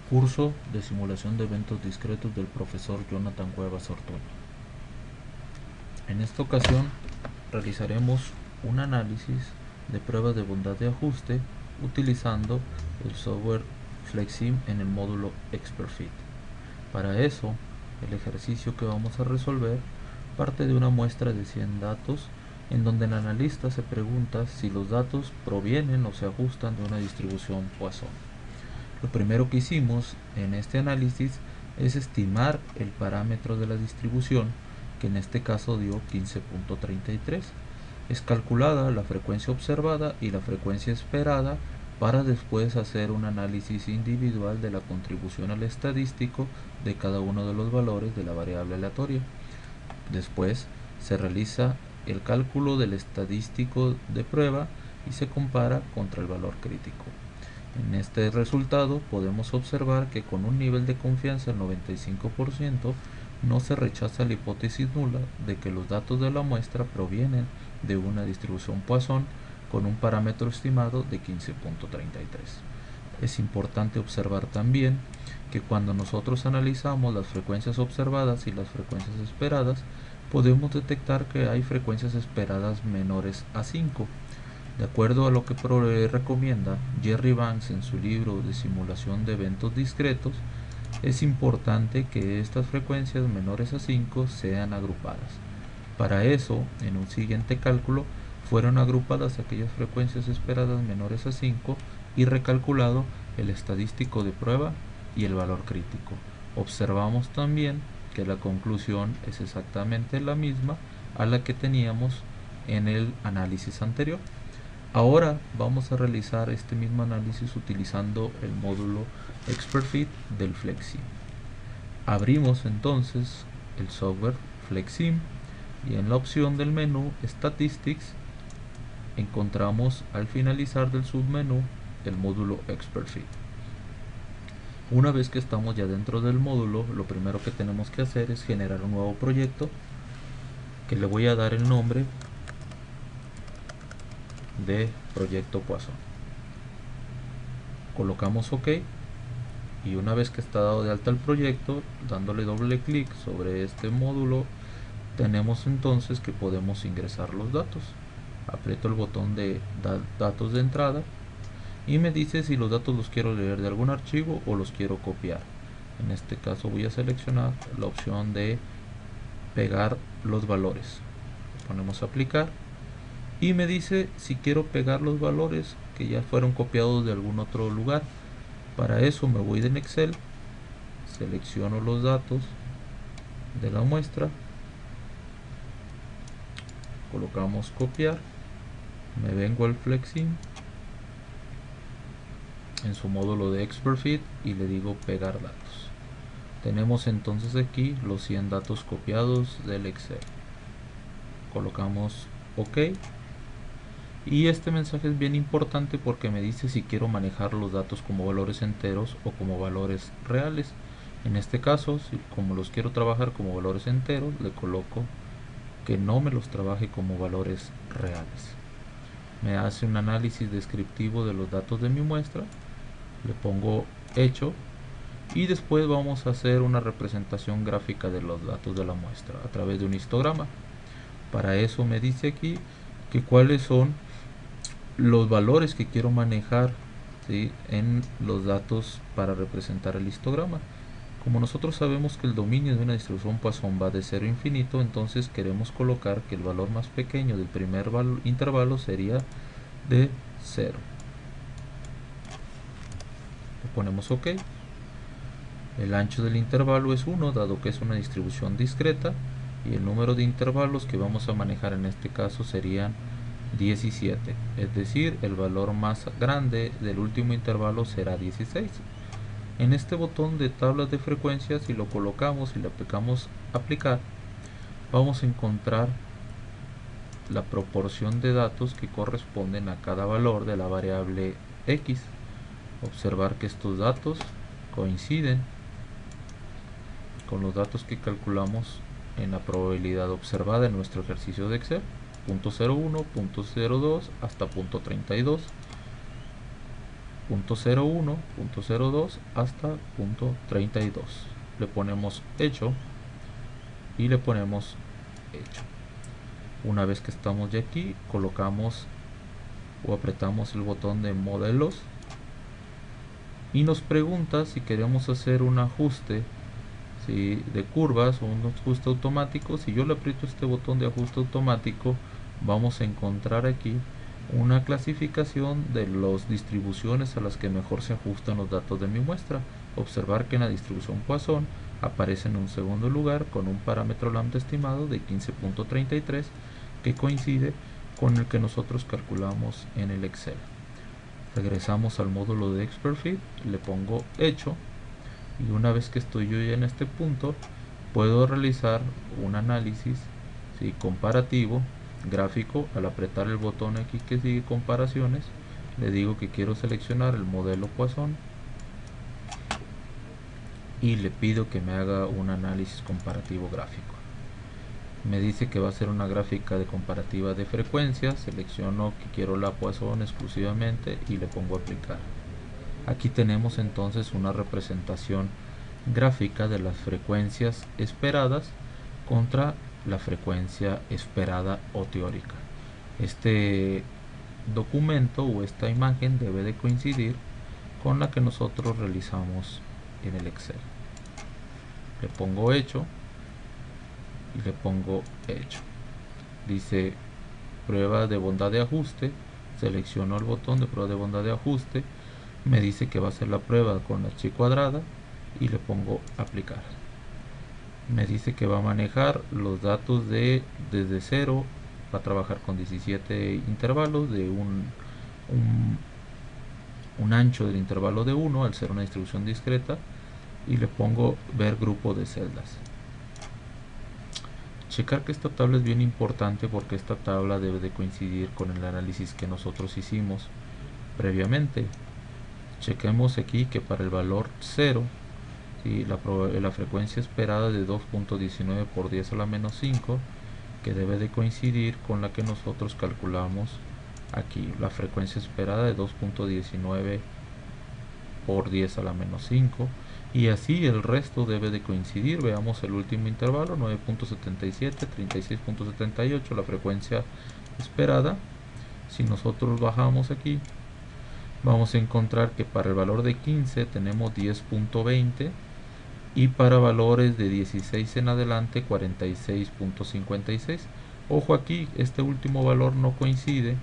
Curso de simulación de eventos discretos del profesor Jonathan Cuevas Ortuño. En esta ocasión realizaremos un análisis de pruebas de bondad de ajuste utilizando el software FlexSim en el módulo ExpertFit. Para eso, el ejercicio que vamos a resolver parte de una muestra de 100 datos en donde el analista se pregunta si los datos provienen o se ajustan de una distribución Poisson. Lo primero que hicimos en este análisis es estimar el parámetro de la distribución, que en este caso dio 15.33. Es calculada la frecuencia observada y la frecuencia esperada para después hacer un análisis individual de la contribución al estadístico de cada uno de los valores de la variable aleatoria. Después se realiza el cálculo del estadístico de prueba y se compara contra el valor crítico. En este resultado podemos observar que con un nivel de confianza del 95% no se rechaza la hipótesis nula de que los datos de la muestra provienen de una distribución Poisson con un parámetro estimado de 15.33. Es importante observar también que cuando nosotros analizamos las frecuencias observadas y las frecuencias esperadas, podemos detectar que hay frecuencias esperadas menores a 5. De acuerdo a lo que recomienda Jerry Banks en su libro de simulación de eventos discretos, es importante que estas frecuencias menores a 5 sean agrupadas. Para eso, en un siguiente cálculo, fueron agrupadas aquellas frecuencias esperadas menores a 5 y recalculado el estadístico de prueba y el valor crítico. Observamos también que la conclusión es exactamente la misma a la que teníamos en el análisis anterior. Ahora vamos a realizar este mismo análisis utilizando el módulo ExpertFit del FlexSim. Abrimos entonces el software FlexSim y en la opción del menú Statistics encontramos al finalizar del submenú el módulo ExpertFit. Una vez que estamos ya dentro del módulo, lo primero que tenemos que hacer es generar un nuevo proyecto que le voy a dar el nombre de proyecto Poisson. Colocamos OK y una vez que está dado de alta el proyecto, dándole doble clic sobre este módulo, tenemos entonces que podemos ingresar los datos. Aprieto el botón de datos de entrada y me dice si los datos los quiero leer de algún archivo o los quiero copiar. En este caso voy a seleccionar la opción de pegar los valores. Ponemos aplicar y me dice si quiero pegar los valores que ya fueron copiados de algún otro lugar. Para eso me voy en Excel, selecciono los datos de la muestra, colocamos copiar, me vengo al FlexSim en su módulo de ExpertFit y le digo pegar datos. Tenemos entonces aquí los 100 datos copiados del Excel. Colocamos OK. Y este mensaje es bien importante porque me dice si quiero manejar los datos como valores enteros o como valores reales. En este caso, como los quiero trabajar como valores enteros, le coloco que no me los trabaje como valores reales. Me hace un análisis descriptivo de los datos de mi muestra, le pongo hecho y después vamos a hacer una representación gráfica de los datos de la muestra a través de un histograma. Para eso me dice aquí que cuáles son los valores que quiero manejar, ¿sí?, en los datos para representar el histograma. Como nosotros sabemos que el dominio de una distribución Poisson va de 0 a infinito, entonces queremos colocar que el valor más pequeño del primer intervalo sería de 0. Le ponemos OK. El ancho del intervalo es 1, dado que es una distribución discreta, y el número de intervalos que vamos a manejar en este caso serían 17, es decir, el valor más grande del último intervalo será 16. En este botón de tablas de frecuencias, si lo colocamos y le aplicamos aplicar, vamos a encontrar la proporción de datos que corresponden a cada valor de la variable X. Observar que estos datos coinciden con los datos que calculamos en la probabilidad observada en nuestro ejercicio de Excel, .01, .02 hasta .32. punto 01, punto 02 hasta punto 32. Le ponemos hecho y le ponemos hecho. Una vez que estamos ya aquí, colocamos o apretamos el botón de modelos y nos pregunta si queremos hacer un ajuste de curvas o un ajuste automático. Si yo le aprieto este botón de ajuste automático, vamos a encontrar aquí una clasificación de las distribuciones a las que mejor se ajustan los datos de mi muestra. Observar que en la distribución Poisson aparece en un segundo lugar con un parámetro lambda estimado de 15.33 que coincide con el que nosotros calculamos en el Excel. Regresamos al módulo de ExpertFit, le pongo hecho y una vez que estoy yo ya en este punto puedo realizar un análisis comparativo gráfico. Al apretar el botón aquí que sigue comparaciones, le digo que quiero seleccionar el modelo Poisson y le pido que me haga un análisis comparativo gráfico. Me dice que va a ser una gráfica de comparativa de frecuencias. Selecciono que quiero la Poisson exclusivamente y le pongo aplicar. Aquí tenemos entonces una representación gráfica de las frecuencias esperadas contra la frecuencia esperada o teórica. Este documento o esta imagen debe de coincidir con la que nosotros realizamos en el Excel. Le pongo hecho y le pongo hecho. Dice prueba de bondad de ajuste. Selecciono el botón de prueba de bondad de ajuste. Me dice que va a ser la prueba con la H cuadrada y le pongo aplicar. Me dice que va a manejar los datos desde 0, va a trabajar con 17 intervalos de un ancho del intervalo de 1 al ser una distribución discreta y le pongo ver grupo de celdas. Checar que esta tabla es bien importante porque esta tabla debe de coincidir con el análisis que nosotros hicimos previamente. Chequemos aquí que para el valor 0, la frecuencia esperada de 2.19 por 10 a la menos 5, que debe de coincidir con la que nosotros calculamos aquí, la frecuencia esperada de 2.19 por 10 a la menos 5, y así el resto debe de coincidir. Veamos el último intervalo, 9.77, 36.78, la frecuencia esperada. Si nosotros bajamos aquí, vamos a encontrar que para el valor de 15 tenemos 10.20 y para valores de 16 en adelante 46.56. Ojo aquí, este último valor no coincide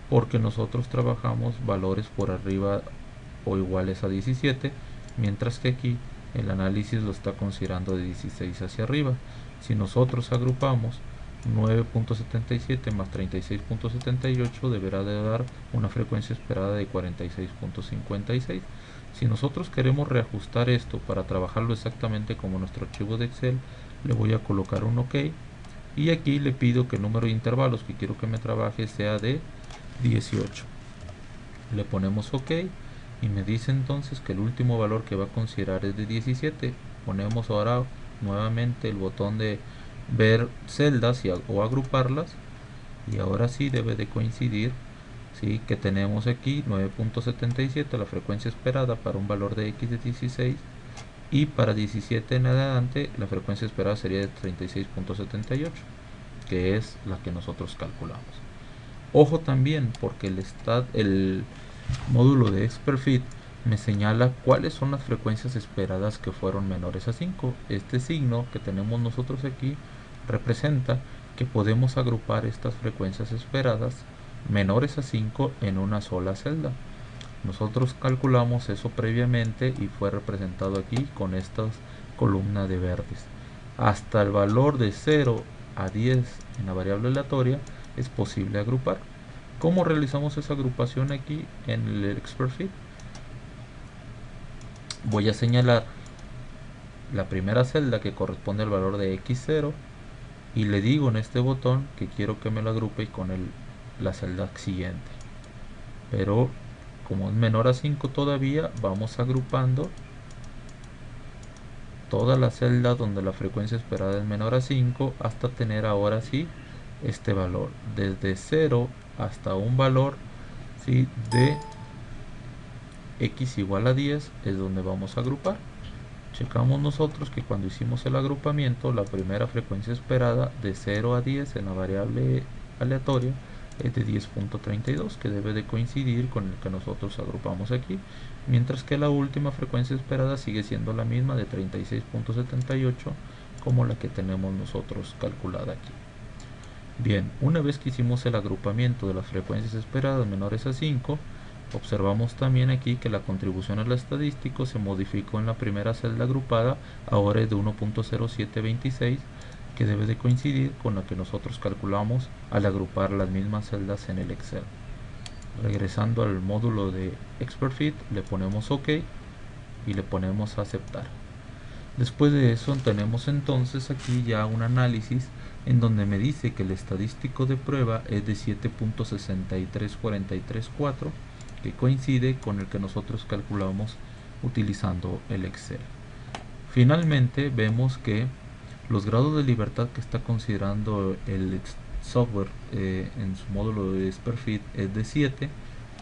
porque nosotros trabajamos valores por arriba o iguales a 17, mientras que aquí el análisis lo está considerando de 16 hacia arriba. Si nosotros agrupamos 9.77 más 36.78 deberá de dar una frecuencia esperada de 46.56. Si nosotros queremos reajustar esto para trabajarlo exactamente como nuestro archivo de Excel, le voy a colocar un OK y aquí le pido que el número de intervalos que quiero que me trabaje sea de 18. Le ponemos OK y me dice entonces que el último valor que va a considerar es de 17. Ponemos ahora nuevamente el botón de ver celdas o agruparlas y ahora sí debe de coincidir, que tenemos aquí 9.77 la frecuencia esperada para un valor de x de 16 y para 17 en adelante la frecuencia esperada sería de 36.78, que es la que nosotros calculamos. Ojo también porque el módulo de ExpertFit me señala cuáles son las frecuencias esperadas que fueron menores a 5. Este signo que tenemos nosotros aquí representa que podemos agrupar estas frecuencias esperadas menores a 5 en una sola celda. Nosotros calculamos eso previamente y fue representado aquí con esta columna de verdes. Hasta el valor de 0 a 10 en la variable aleatoria es posible agrupar. ¿Cómo realizamos esa agrupación aquí en el ExpertFit? Voy a señalar la primera celda que corresponde al valor de x0 y le digo en este botón que quiero que me lo agrupe con la celda siguiente, pero como es menor a 5 todavía, vamos agrupando toda la celda donde la frecuencia esperada es menor a 5 hasta tener ahora sí este valor, desde 0 hasta un valor de x igual a 10 es donde vamos a agrupar. Checamos nosotros que cuando hicimos el agrupamiento, la primera frecuencia esperada de 0 a 10 en la variable aleatoria es de 10.32, que debe de coincidir con el que nosotros agrupamos aquí, mientras que la última frecuencia esperada sigue siendo la misma de 36.78 como la que tenemos nosotros calculada aquí. Bien, una vez que hicimos el agrupamiento de las frecuencias esperadas menores a 5, observamos también aquí que la contribución al estadístico se modificó en la primera celda agrupada, ahora es de 1.0726, que debe de coincidir con la que nosotros calculamos al agrupar las mismas celdas en el Excel. Regresando al módulo de ExpertFit, le ponemos OK y le ponemos aceptar. Después de eso tenemos entonces aquí ya un análisis en donde me dice que el estadístico de prueba es de 7.63434, que coincide con el que nosotros calculamos utilizando el Excel. Finalmente vemos que los grados de libertad que está considerando el software en su módulo de ExpertFit es de 7,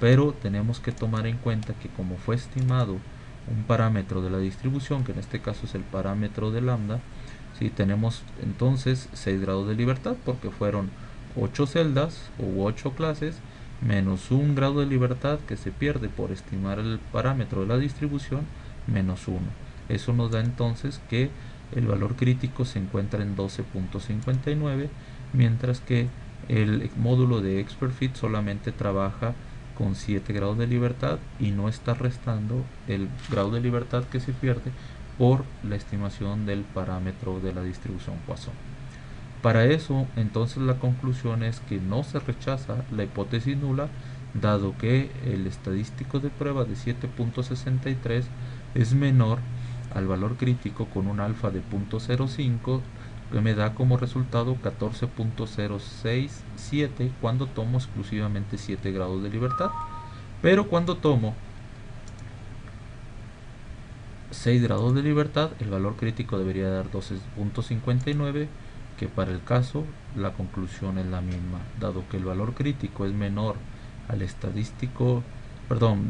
pero tenemos que tomar en cuenta que como fue estimado un parámetro de la distribución, que en este caso es el parámetro de lambda, ¿sí? Tenemos entonces 6 grados de libertad porque fueron 8 celdas u 8 clases menos un grado de libertad que se pierde por estimar el parámetro de la distribución menos 1. Eso nos da entonces que el valor crítico se encuentra en 12.59, mientras que el módulo de ExpertFit solamente trabaja con 7 grados de libertad y no está restando el grado de libertad que se pierde por la estimación del parámetro de la distribución Poisson. Para eso, entonces la conclusión es que no se rechaza la hipótesis nula, dado que el estadístico de prueba de 7.63 es menor al valor crítico con un alfa de 0.05, que me da como resultado 14.067 cuando tomo exclusivamente 7 grados de libertad. Pero cuando tomo 6 grados de libertad, el valor crítico debería dar 12.59, que para el caso la conclusión es la misma, dado que el valor crítico es menor al estadístico,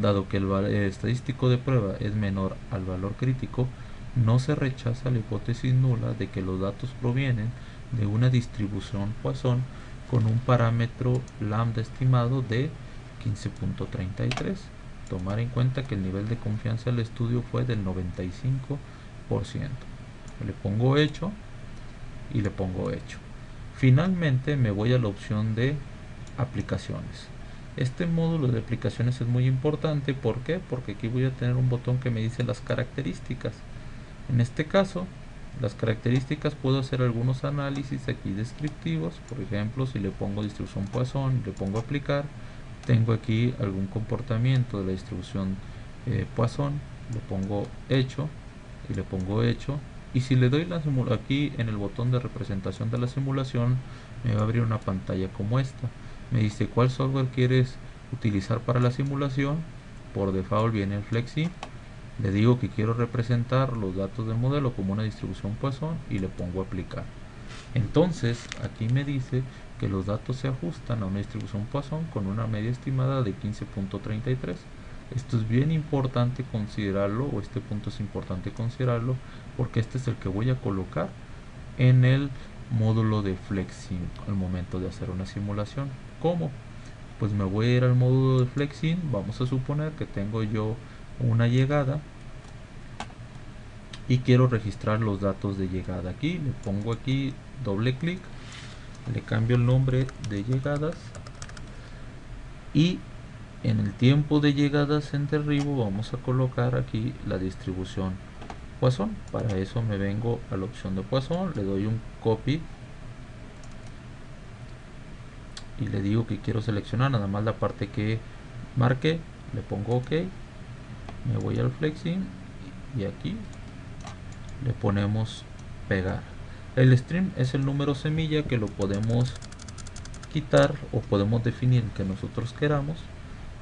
dado que el estadístico de prueba es menor al valor crítico, no se rechaza la hipótesis nula de que los datos provienen de una distribución Poisson con un parámetro lambda estimado de 15.33. Tomar en cuenta que el nivel de confianza del estudio fue del 95%. Le pongo hecho y le pongo hecho. Finalmente me voy a la opción de aplicaciones. Este módulo de aplicaciones es muy importante. ¿Por qué? Porque aquí voy a tener un botón que me dice las características. En este caso, las características, puedo hacer algunos análisis aquí descriptivos. Por ejemplo, si le pongo distribución Poisson y le pongo aplicar, tengo aquí algún comportamiento de la distribución Poisson, le pongo hecho y le pongo hecho, y si le doy aquí en el botón de representación de la simulación, me va a abrir una pantalla como esta. Me dice cuál software quieres utilizar para la simulación. Por default viene el Flexi. Le digo que quiero representar los datos del modelo como una distribución Poisson y le pongo aplicar. Entonces aquí me dice que los datos se ajustan a una distribución Poisson con una media estimada de 15.33. Esto es bien importante considerarlo, o este punto es importante considerarlo, porque este es el que voy a colocar en el módulo de Flexing al momento de hacer una simulación. ¿Cómo? Pues me voy a ir al módulo de Flexing. Vamos a suponer que tengo yo una llegada y quiero registrar los datos de llegada. Aquí le pongo aquí doble clic, le cambio el nombre de llegadas, y en el tiempo de llegadas en derribo vamos a colocar aquí la distribución Poisson. Para eso me vengo a la opción de Poisson, le doy un copy y le digo que quiero seleccionar nada más la parte que marque, le pongo OK, me voy al Flexing y aquí le ponemos pegar. El string es el número semilla que lo podemos quitar o podemos definir que nosotros queramos,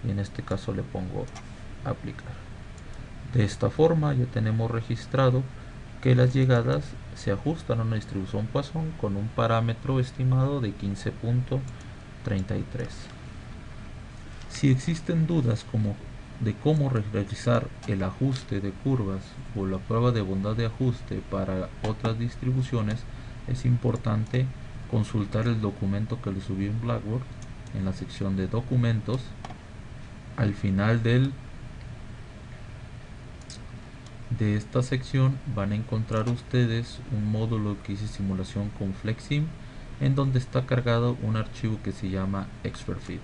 y en este caso le pongo aplicar. De esta forma ya tenemos registrado que las llegadas se ajustan a una distribución Poisson con un parámetro estimado de 15.33. Si existen dudas como de cómo realizar el ajuste de curvas o la prueba de bondad de ajuste para otras distribuciones, es importante consultar el documento que le subí en Blackboard en la sección de documentos. Al final de esta sección van a encontrar ustedes un módulo que hice simulación con FlexSim, en donde está cargado un archivo que se llama ExpertFit.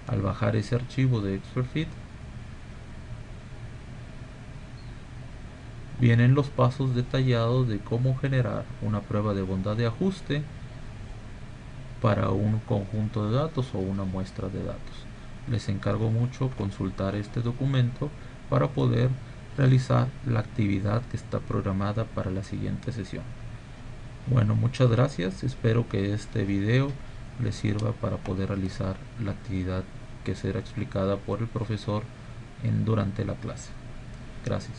Al bajar ese archivo de ExpertFit, vienen los pasos detallados de cómo generar una prueba de bondad de ajuste para un conjunto de datos o una muestra de datos. Les encargo mucho consultar este documento para poder realizar la actividad que está programada para la siguiente sesión. Bueno, muchas gracias. Espero que este video les sirva para poder realizar la actividad que será explicada por el profesor durante la clase. Gracias.